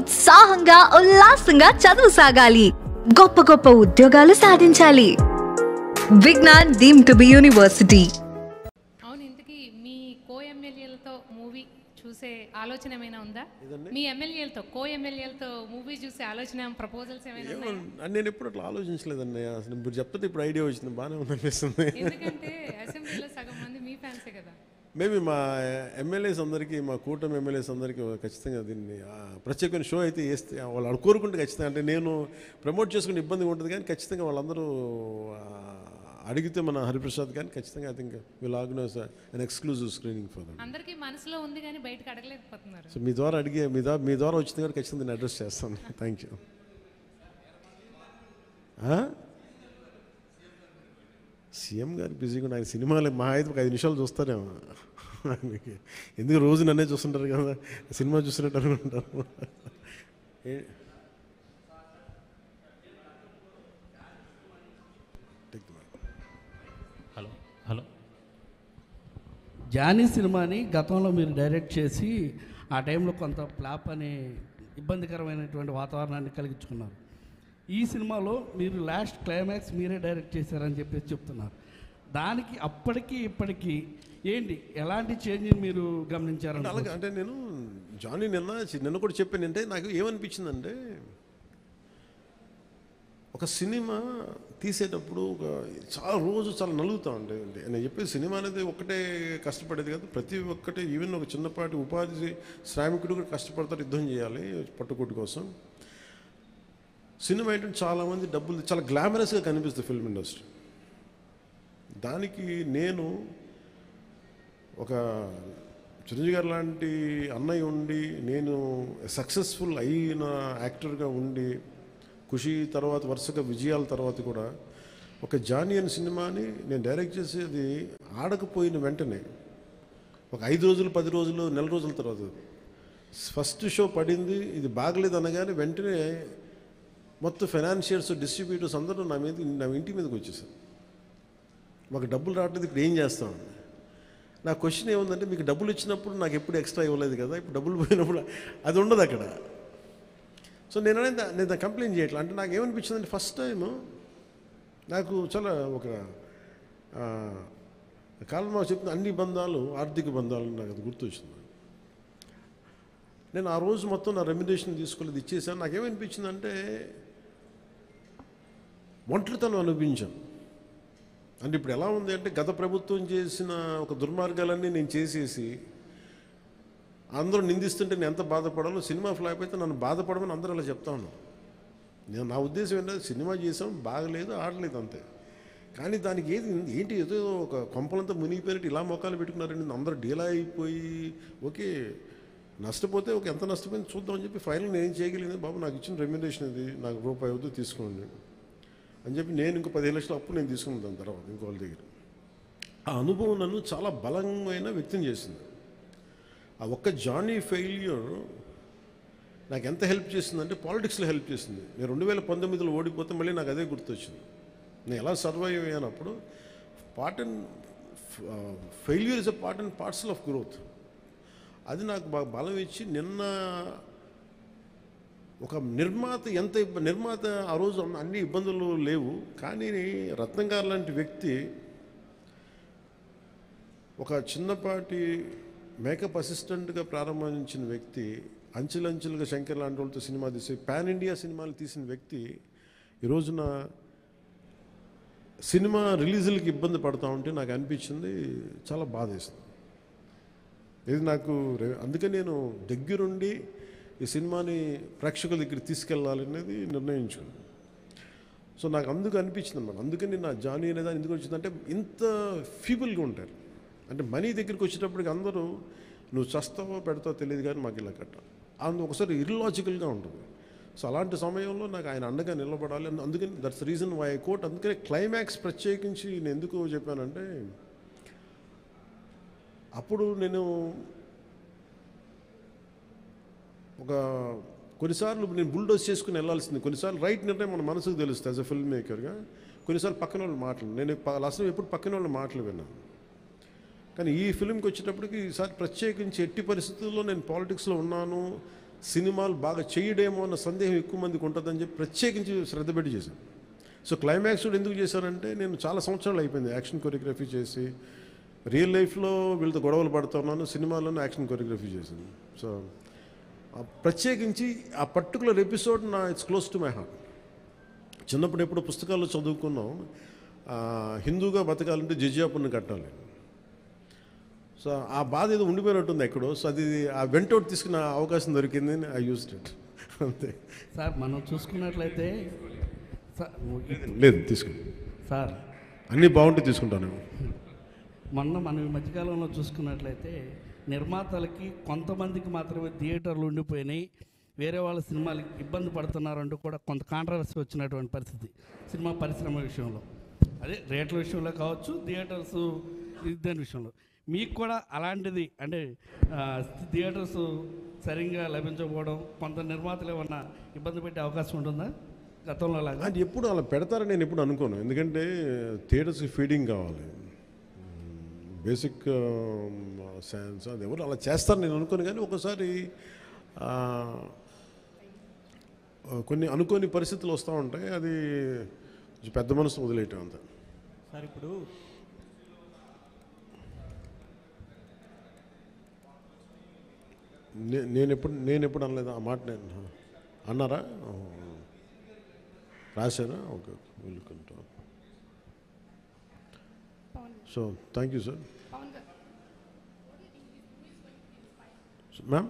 ఉత్సాహంగా ఉల్లాసంగా చదువు సాగాలి, గొప్ప గొప్ప ఉద్యోగాలు సాధించాలి. Vignan deemed to be university. అవును, ఇంతకీ మీ కో ఎమ్మెల్యేలతో మూవీ చూసే ఆలోచన ఏమైనా ఉందా? మీ ఎమ్మెల్యేలతో ఎమ్మెల్యేలతో మూవీ చూసే ఆలోచన, ప్రపోజల్స్ ఏమైనా ఉన్నాయా? నేను ఎప్పుడు అట్లా ఆలోచించలేదండి. అసలు ఇప్పుడు చెప్తే ఇప్పుడు ఐడియా వచ్చింది, బాగానే ఉంది అనిపిస్తుంది. ఎందుకంటే అసెంబ్లీలో సగం మంది మీ ఫ్యాన్సే కదా. మేబీ మా ఎమ్మెల్యేస్ అందరికీ, మా కూటమి ఎమ్మెల్యేస్ అందరికీ ఖచ్చితంగా దీన్ని ప్రత్యేకమైన షో అయితే వేస్తే వాళ్ళు కోరుకుంటే ఖచ్చితంగా, అంటే నేను ప్రమోట్ చేసుకునే ఇబ్బందిగా ఉంటుంది కానీ ఖచ్చితంగా వాళ్ళందరూ అడిగితే మన హరిప్రసాద్ కానీ ఖచ్చితంగా I think will organise an exclusive screening for them. అందరికీ మనసులో ఉంది కానీ బయటకు అడగలేకపోతున్నారు. సో మీ ద్వారా వచ్చింది కూడా ఖచ్చితంగా నేను అడ్రస్ చేస్తాను. Thank you. సీఎం గారు బిజీగా ఆయన సినిమాలు మా అయితే ఒక 5 నిమిషాలు చూస్తారేమో. ఎందుకు రోజు నన్నే చూస్తుంటారు కదా, సినిమా చూస్తున్నట్టు అనుకుంటారు. హలో, జానీ సినిమాని గతంలో మీరు డైరెక్ట్ చేసి ఆ టైంలో కొంత ఫ్లాప్ అనే ఇబ్బందికరమైనటువంటి వాతావరణాన్ని కలిగించుకున్నారు. ఈ సినిమాలో మీరు లాస్ట్ క్లైమాక్స్ మీరే డైరెక్ట్ చేశారని చెప్పేసి చెప్తున్నారు. దానికి అప్పటికి ఇప్పటికీ ఏంటి, ఎలాంటి చేంజ్ మీరు గమనించారంటే? అలాగే అంటే నేను జానీ నిన్న కూడా చెప్పాను. అంటే నాకు ఏమనిపించిందంటే, ఒక సినిమా తీసేటప్పుడు చాలా నలుగుతూ ఉండే. నేను చెప్పేది సినిమా అనేది ఒక్కటే కష్టపడేది కాదు, ప్రతి ఒక్కటి ఈవెన్ ఒక చిన్నపాటి ఉపాధి శ్రామికుడు కూడా కష్టపడతారు, యుద్ధం చేయాలి పట్టుకోటి కోసం. సినిమా ఏంటంటే చాలామంది డబ్బులు చాలా గ్లామరస్గా కనిపిస్తుంది ఫిల్మ్ ఇండస్ట్రీ. దానికి నేను ఒక చిరంజీవి గారు లాంటి అన్నయ్య ఉండి, నేను సక్సెస్ఫుల్ అయిన యాక్టర్గా ఉండి, ఖుషి తర్వాత వరుసగా విజయాల తర్వాత కూడా ఒక జానీ అనే సినిమాని నేను డైరెక్ట్ చేసేది ఆడకపోయిన వెంటనే ఒక 5 రోజులు 10 రోజులు నెల రోజుల తర్వాత ఫస్ట్ షో పడింది, ఇది బాగలేదు అనగానే వెంటనే మొత్తం ఫైనాన్షియర్స్, డిస్ట్రిబ్యూటర్స్ అందరూ నా ఇంటి మీదకి వచ్చేసారు. మాకు డబ్బులు రావట్లేదు, ఇప్పుడు ఏం చేస్తామండి. నా క్వశ్చన్ ఏముందంటే, మీకు డబ్బులు ఇచ్చినప్పుడు నాకు ఎప్పుడు ఎక్స్ట్రా ఇవ్వలేదు కదా, ఇప్పుడు డబ్బులు పోయినప్పుడు అది ఉండదు అక్కడ. సో నేను కంప్లైంట్ చేయట్లా. అంటే నాకు ఏమనిపించిందంటే, ఫస్ట్ టైము నాకు చాలా ఒక కాలం మాకు చెప్పిన అన్ని బంధాలు ఆర్థిక బంధాలు నాకు అది గుర్తొచ్చింది. నేను ఆ రోజు మొత్తం నా రెమ్యునరేషన్ తీసుకోలేదు, ఇచ్చేసాను. నాకేమనిపించిందంటే, ఒంటరితనం అనిపించాను. అంటే ఇప్పుడు ఎలా ఉంది అంటే, గత ప్రభుత్వం చేసిన ఒక దుర్మార్గాలన్నీ నేను చేసేసి అందరూ నిందిస్తుంటే నేను ఎంత బాధపడాలో, సినిమా ఫ్లాప్ అయితే నన్ను బాధపడమని అందరూ అలా చెప్తా ఉన్నాను. నా ఉద్దేశం ఏంటంటే, సినిమా చేసాం, బాగలేదు, ఆడలేదు అంతే. కానీ దానికి ఏంటి ఏదో ఒక కొంపలంతా మునిగిపోయినట్టు ఇలా మొక్కలు పెట్టుకున్నారండి. అందరూ డీలా అయిపోయి, ఓకే నష్టపోతే ఎంత నష్టపోయింది చూద్దామని చెప్పి ఫైనల్ నేను ఏం చేయగలిగింది, బాబు నాకు ఇచ్చిన రెమ్యునరేషన్ ఇది, నాకు రూపాయి అవుతూ తీసుకోండి అని చెప్పి నేను ఇంకో 15 లక్షల అప్పు నేను తీసుకున్నాను. దాని తర్వాత ఇంకో వాళ్ళ దగ్గర ఆ అనుభవం నన్ను చాలా బలమైన వ్యక్తం చేసింది. ఆ ఒక్క జానీ ఫెయిల్యూర్ నాకు ఎంత హెల్ప్ చేసిందంటే, పాలిటిక్స్లో హెల్ప్ చేసింది. నేను 2019లో ఓడిపోతే మళ్ళీ నాకు అదే గుర్తొచ్చింది. నేను ఎలా సర్వైవ్ అయ్యానప్పుడు, failure is a part and parcel of growth. అది నాకు బాగా బలం ఇచ్చి, నిన్న ఒక నిర్మాత ఆ రోజు అన్ని ఇబ్బందులు లేవు, కానీ రత్నం గారు లాంటి వ్యక్తి, ఒక చిన్నపాటి మేకప్ అసిస్టెంట్గా ప్రారంభించిన వ్యక్తి, అంచెలంచెలుగా శంకర్ లాంటి వాళ్ళతో సినిమా తీసి పాన్ ఇండియా సినిమాలు తీసిన వ్యక్తి ఈ రోజున సినిమా రిలీజులకి ఇబ్బంది పడుతూ ఉంటే నాకు అనిపించింది, చాలా బాధేస్తుంది. ఇది నాకు అందుకే నేను దగ్గరుండి ఈ సినిమాని ప్రేక్షకుల దగ్గరికి తీసుకెళ్ళాలనేది నిర్ణయించుకున్నాను. సో నాకు అందుకు అనిపించింది అన్నమాట. అందుకని నా జానీ అనేది ఎందుకు వచ్చిందంటే, ఇంత ఫీబుల్గా ఉంటారు. అంటే మనీ దగ్గరికి వచ్చేటప్పటికి అందరూ నువ్వు చస్తావో పెడతావో తెలియదు కానీ మాకు ఇలా కట్టాలి, ఒకసారి ఇర్లాజికల్గా ఉంటుంది. సో అలాంటి సమయంలో నాకు ఆయన అండగా నిలబడాలి. అందుకని that's reason why I quote. అందుకని క్లైమాక్స్ ప్రత్యేకించి నేను ఎందుకు చెప్పానంటే, అప్పుడు నేను కొన్నిసార్లు నేను బుల్డోస్ చేసుకుని వెళ్ళాల్సింది, కొన్నిసార్లు రైట్ నిర్ణయం మన మనసుకు తెలుస్తుంది యాజ్ అ ఫిల్మ్ మేకర్గా. కొన్నిసార్లు పక్కన వాళ్ళు మాటలు, నేను అసలు ఎప్పుడు పక్కన వాళ్ళ మాటలు విన్నాను. కానీ ఈ ఫిల్మ్కి వచ్చేటప్పటికి ఈసారి ప్రత్యేకించి ఎట్టి పరిస్థితుల్లో నేను పాలిటిక్స్లో ఉన్నాను, సినిమాలు బాగా చేయడేమో అన్న సందేహం ఎక్కువ మందికి ఉంటుందని చెప్పి ప్రత్యేకించి శ్రద్ధ పెట్టి చేశాను. సో క్లైమాక్స్ కూడా ఎందుకు చేశానంటే, నేను చాలా సంవత్సరాలు అయిపోయింది యాక్షన్ కొరియోగ్రఫీ చేసి, రియల్ లైఫ్లో వీళ్ళతో గొడవలు పడుతున్నాను, సినిమాలోనే యాక్షన్ కొరియోగ్రఫీ చేశాను. సో ప్రత్యేకించి ఆ particular episode it's close to my heart. చిన్నప్పుడు ఎప్పుడు పుస్తకాల్లో చదువుకున్నాం, హిందూగా బతకాలంటే జిజియాపుని కట్టాలి. సో ఆ బాధ ఏదో ఉండిపోయినట్టుంది ఎక్కడో. సో అది ఆ వెంటౌట్ తీసుకున్న అవకాశం దొరికింది, ఐ యూజ్డ్ ఇట్ అంతే. సార్ మనం చూసుకున్నట్లయితే లేదు తీసుకుని సార్ అన్నీ బాగుంటే తీసుకుంటాను. మనం ఈ మధ్యకాలంలో చూసుకున్నట్లయితే నిర్మాతలకి కొంతమందికి మాత్రమే థియేటర్లు ఉండిపోయినాయి, వేరే వాళ్ళ సినిమాలకి ఇబ్బంది పడుతున్నారంటూ కూడా కొంత కాంట్రవర్సీ వచ్చినటువంటి పరిస్థితి సినిమా పరిశ్రమ విషయంలో. అదే రేట్ల విషయంలో కావచ్చు, థియేటర్స్ దాని విషయంలో. మీకు కూడా అలాంటిది అంటే థియేటర్స్ సరిగ్గా లభించకపోవడం, కొంత నిర్మాతలు ఏమన్నా ఇబ్బంది పెట్టే అవకాశం ఉంటుందా గతంలో లాగా? అది ఎప్పుడు అలా పెడతారని నేను ఎప్పుడు అనుకోను. ఎందుకంటే థియేటర్స్కి ఫీడింగ్ కావాలి, బేసిక్ సైన్స్, అది ఎవరు అలా చేస్తారు నేను అనుకోను. కానీ ఒకసారి కొన్ని అనుకోని పరిస్థితులు వస్తూ ఉంటాయి, అది పెద్ద మనసు వదిలేయటం అంతా. సార్ ఇప్పుడు నేను ఎప్పుడు అనలేదు ఆ మాట. నేను అన్నారా, రాశారా? Okay, welcome. So thank you sir. Ma'am,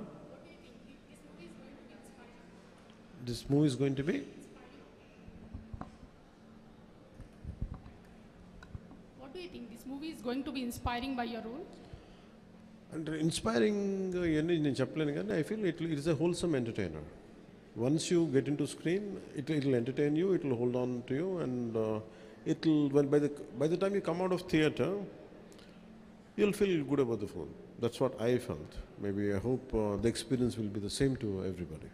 this movie is going to be? What do you think? This movie is going to be inspiring by your role? అంటే ఇన్స్పైరింగ్ ఇవన్నీ నేను చెప్పలేను, కానీ I feel it is a wholesome entertainer. Once you get in to screen, it will entertain you, it will hold on to you, and it will, by the time you come out of theatre, you'll feel good about the film. That's what I felt. Maybe I hope the experience will be the same to everybody.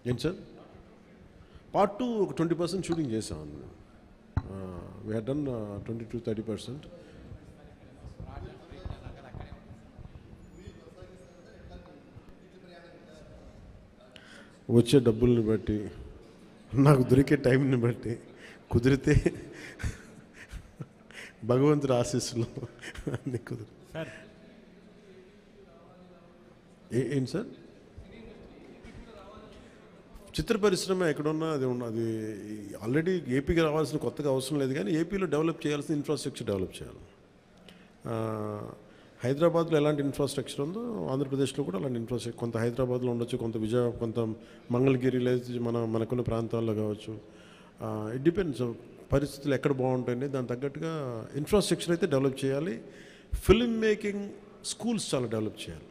Yes sir. Part 2 20% shooting chesam. We had done 20 to 30%. వచ్చే డబ్బుల్ని బట్టి, నాకు దొరికే టైంని బట్టి, కుదిరితే భగవంతుడి ఆశీస్సులు అన్నీ కుదిరి. సార్ ఏంటి సార్, చిత్ర పరిశ్రమ ఎక్కడున్నా అది ఉన్నది. ఆల్రెడీ ఏపీకి రావాల్సిన కొత్తగా అవసరం లేదు, కానీ ఏపీలో డెవలప్ చేయాల్సిన ఇన్ఫ్రాస్ట్రక్చర్ డెవలప్ చేయాలి. హైదరాబాద్లో ఎలాంటి ఇన్ఫ్రాస్ట్రక్చర్ ఉందో ఆంధ్రప్రదేశ్లో కూడా అలాంటి ఇన్ఫ్రాస్ట్రక్చర్ కొంత హైదరాబాద్లో ఉండొచ్చు, కొంత కొంత మంగళగిరి లేదా మనకున్న ప్రాంతాల్లో కావచ్చు. ఇట్ డిపెండ్స్, పరిస్థితులు ఎక్కడ బాగుంటాయండి, దానికి తగ్గట్టుగా ఇన్ఫ్రాస్ట్రక్చర్ అయితే డెవలప్ చేయాలి. ఫిల్మ్ మేకింగ్ స్కూల్స్ చాలా డెవలప్ చేయాలి.